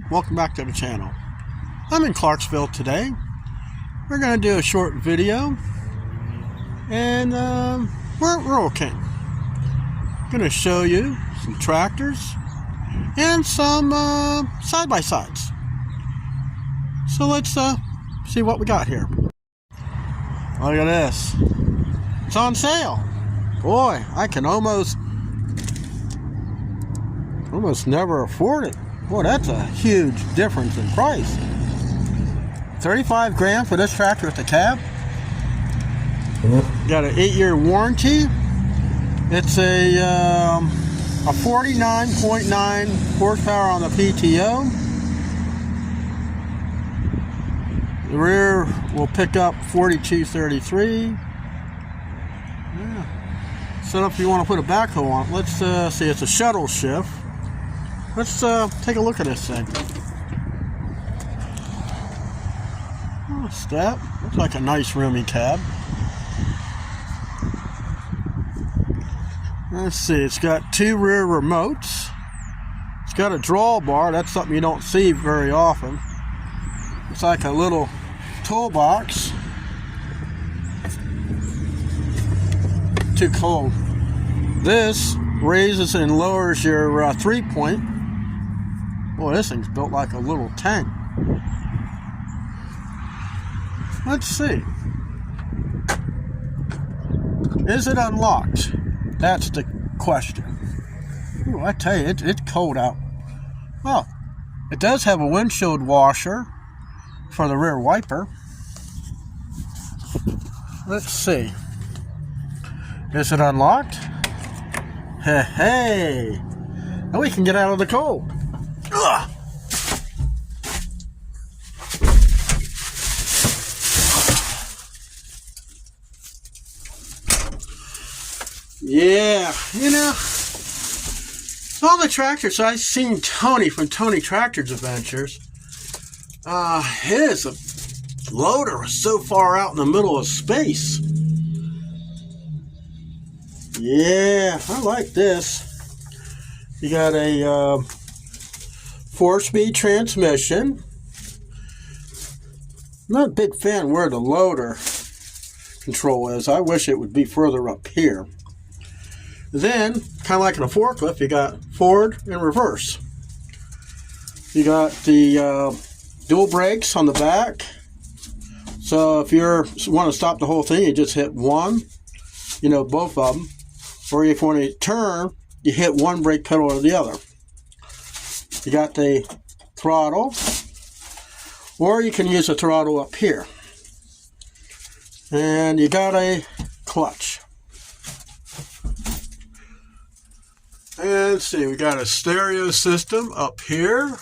Welcome back to the channel. I'm in Clarksville today. We're going to do a short video, and we're at Rural King. I'm going to show you some tractors and some side-by-sides. So let's see what we got here. Look at this. It's on sale. Boy, I can almost never afford it. Boy, that's a huge difference in price. 35 grand for this tractor with the cab. Got an 8-year warranty. It's a 49.9 horsepower on the PTO. The rear will pick up 4233. Yeah. Set up if you want to put a backhoe on it. Let's see, it's a shuttle shift. Let's take a look at this thing. What's that? Looks like a nice roomy cab. Let's see, it's got 2 rear remotes. It's got a drawbar. That's something you don't see very often. It's like a little toolbox. Too cold. This raises and lowers your 3-point. Boy, this thing's built like a little tank. Let's see. Is it unlocked? That's the question. Ooh, I tell you, it's cold out. Well, it does have a windshield washer for the rear wiper. Let's see. Is it unlocked? Hey! Now we can get out of the cold. Ugh. Yeah, you know, all the tractors I've seen Tony from Tony Tractor's Adventures, his loader was so far out in the middle of space. Yeah, I like this. You got a 4-speed transmission. Not a big fan where the loader control is. I wish it would be further up here. Then, kind of like in a forklift, you got forward and reverse. You got the dual brakes on the back. So if you want to stop the whole thing, you just hit one, both of them. Or if you want to turn, you hit one brake pedal or the other. You got the throttle, or you can use the throttle up here. And you got a clutch. And let's see, we got a stereo system up here.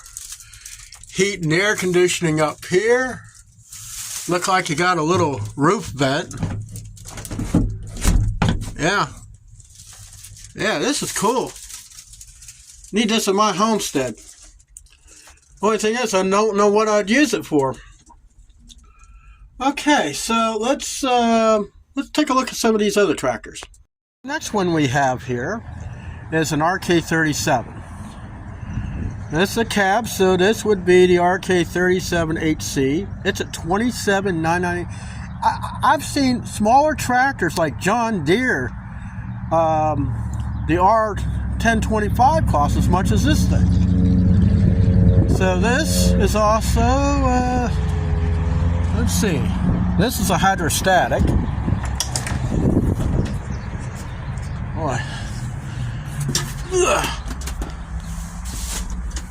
Heat and air conditioning up here. Look like you got a little roof vent. Yeah. Yeah, this is cool. Need this in my homestead. Only thing is, I don't know what I'd use it for. Okay, so let's take a look at some of these other tractors. Next one we have here is an RK37. This is a cab, so this would be the RK37HC. It's at $27,990. I've seen smaller tractors like John Deere. The R1025 costs as much as this thing. So this is also, let's see, this is a hydrostatic. Boy. Ugh.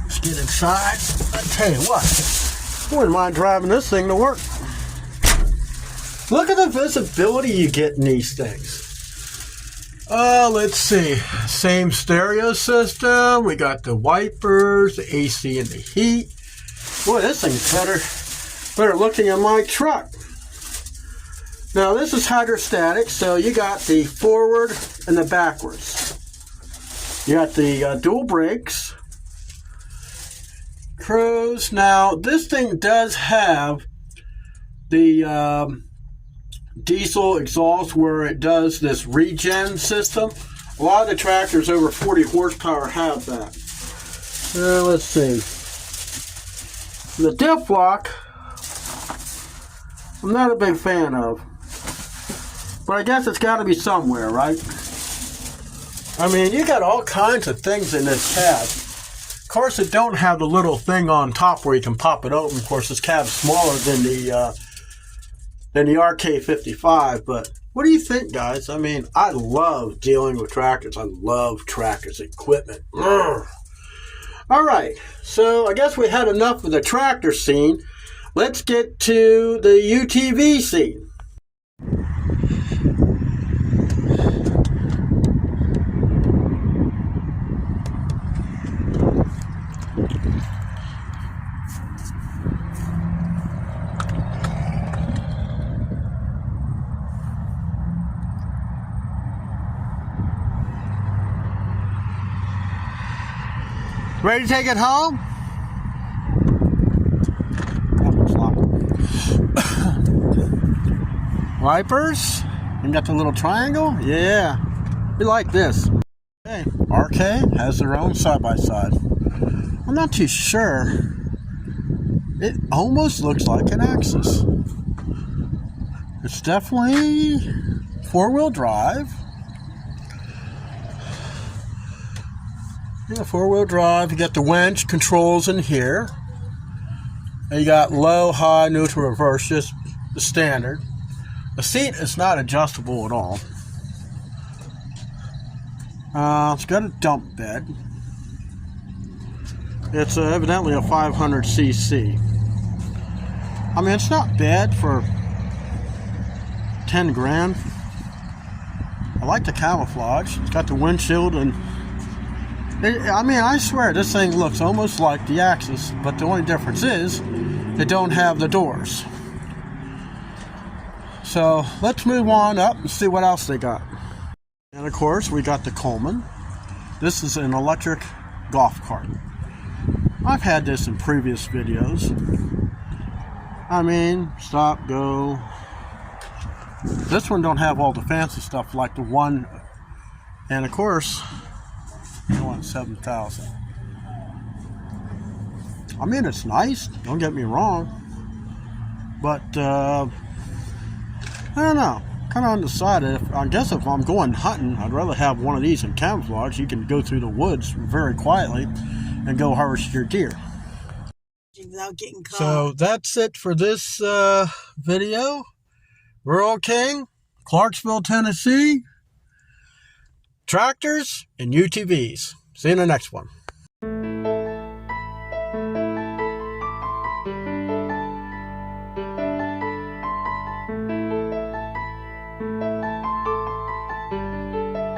Let's get inside. I tell you what, I wouldn't mind driving this thing to work. Look at the visibility you get in these things. Let's see. Same stereo system. We got the wipers, the AC and the heat. Boy, this thing's better looking than my truck. Now, this is hydrostatic, so you got the forward and the backwards. You got the dual brakes. Cruise. Now, this thing does have the diesel exhaust where it does this regen system. A lot of the tractors over 40 horsepower have that. Let's see. The diff lock, I'm not a big fan of. But I guess it's got to be somewhere, right? I mean, you got all kinds of things in this cab. Of course, it don't have the little thing on top where you can pop it open. Of course, this cab's smaller than the RK55. But what do you think, guys? I mean, I love dealing with tractors. I love tractors equipment. Urgh. All right, so I guess we had enough of the tractor scene. Let's get to the UTV scene. Ready to take it home? Wipers? You got the little triangle? Yeah. We like this. Okay, RK has their own side-by-side. I'm not too sure. It almost looks like an Axis. It's definitely four-wheel drive. Yeah, four-wheel drive. You got the winch controls in here. And you got low, high, neutral, reverse, just the standard. The seat is not adjustable at all. It's got a dump bed. It's evidently a 500cc. I mean, it's not bad for 10 grand. I like the camouflage. It's got the windshield and I mean, I swear this thing looks almost like the Axis, but the only difference is they don't have the doors. So let's move on up and see what else they got. And of course, we got the Coleman. This is an electric golf cart. I've had this in previous videos. I mean, stop, go. This one don't have all the fancy stuff like the one, and of course, I want 7,000. I mean, it's nice, don't get me wrong, but I don't know, kind of undecided. I guess if I'm going hunting, I'd rather have one of these in camouflage. You can go through the woods very quietly and go harvest your deer without getting caught. So that's it for this video. Rural King, Clarksville, Tennessee. Tractors and UTVs. See you in the next one.